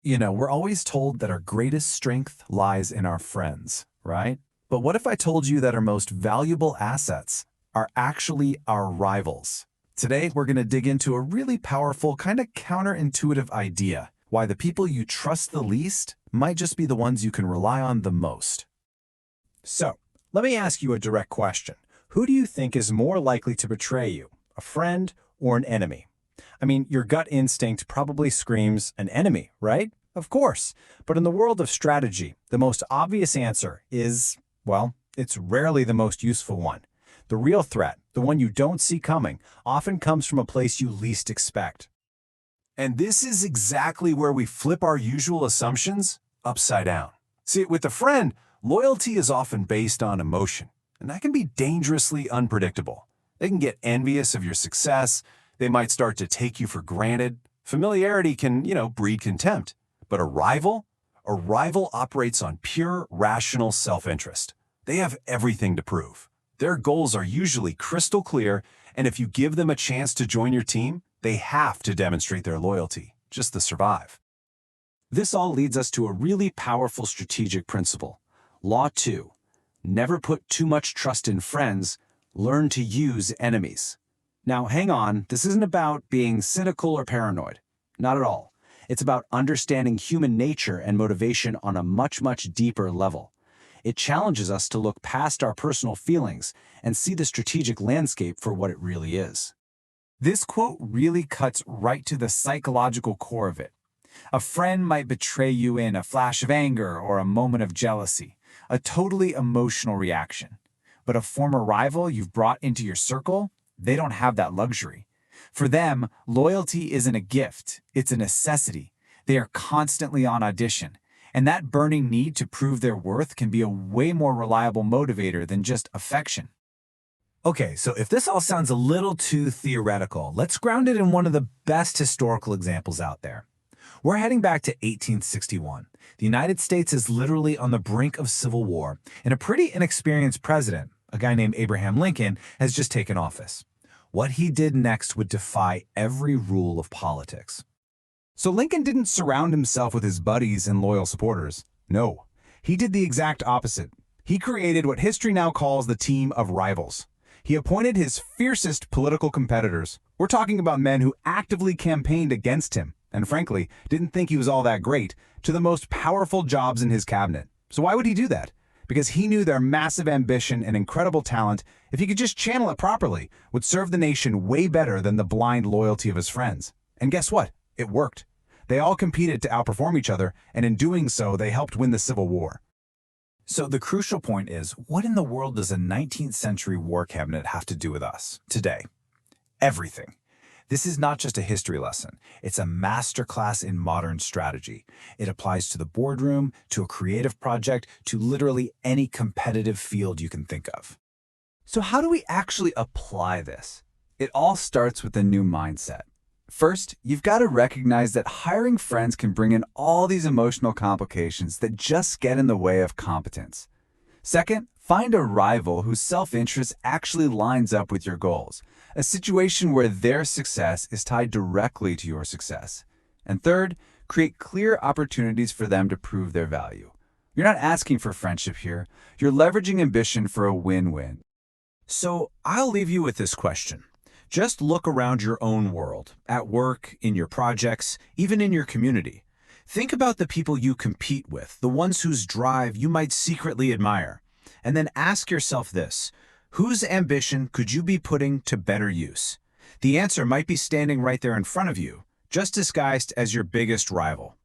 We're always told that our greatest strength lies in our friends, right? But what if I told you that our most valuable assets are actually our rivals? Today, we're going to dig into a really powerful, kind of counterintuitive idea, why the people you trust the least might just be the ones you can rely on the most. So, let me ask you a direct question. Who do you think is more likely to betray you, a friend or an enemy? I mean, your gut instinct probably screams an enemy, right? Of course. But in the world of strategy, the most obvious answer is, well, it's rarely the most useful one. The real threat, the one you don't see coming, often comes from a place you least expect. And this is exactly where we flip our usual assumptions upside down. See, with a friend, loyalty is often based on emotion, and that can be dangerously unpredictable. They can get envious of your success. They might start to take you for granted. Familiarity can, breed contempt. But a rival operates on pure, rational self-interest. They have everything to prove. Their goals are usually crystal clear, and if you give them a chance to join your team, they have to demonstrate their loyalty, just to survive. This all leads us to a really powerful strategic principle. Law 2. Never put too much trust in friends. Learn to use enemies. Now, hang on, this isn't about being cynical or paranoid. Not at all. It's about understanding human nature and motivation on a much, much deeper level. It challenges us to look past our personal feelings and see the strategic landscape for what it really is. This quote really cuts right to the psychological core of it. A friend might betray you in a flash of anger or a moment of jealousy, a totally emotional reaction. But a former rival you've brought into your circle, they don't have that luxury. For them, loyalty isn't a gift, it's a necessity. They are constantly on audition, and that burning need to prove their worth can be a way more reliable motivator than just affection. Okay, so if this all sounds a little too theoretical, let's ground it in one of the best historical examples out there. We're heading back to 1861. The United States is literally on the brink of civil war, and a pretty inexperienced president, a guy named Abraham Lincoln, has just taken office. What he did next would defy every rule of politics. So Lincoln didn't surround himself with his buddies and loyal supporters. No, he did the exact opposite. He created what history now calls the team of rivals. He appointed his fiercest political competitors. We're talking about men who actively campaigned against him, and frankly, didn't think he was all that great, to the most powerful jobs in his cabinet. So why would he do that? Because he knew their massive ambition and incredible talent, if he could just channel it properly, would serve the nation way better than the blind loyalty of his friends. And guess what? It worked. They all competed to outperform each other, and in doing so, they helped win the Civil War. So the crucial point is, what in the world does a 19th century war cabinet have to do with us today? Everything. This is not just a history lesson. It's a masterclass in modern strategy. It applies to the boardroom, to a creative project, to literally any competitive field you can think of. So how do we actually apply this? It all starts with a new mindset. First, you've got to recognize that hiring friends can bring in all these emotional complications that just get in the way of competence. Second, find a rival whose self-interest actually lines up with your goals, a situation where their success is tied directly to your success. And third, create clear opportunities for them to prove their value. You're not asking for friendship here. You're leveraging ambition for a win-win. So I'll leave you with this question. Just look around your own world, at work, in your projects, even in your community. Think about the people you compete with, the ones whose drive you might secretly admire. And then ask yourself this: whose ambition could you be putting to better use? The answer might be standing right there in front of you, just disguised as your biggest rival.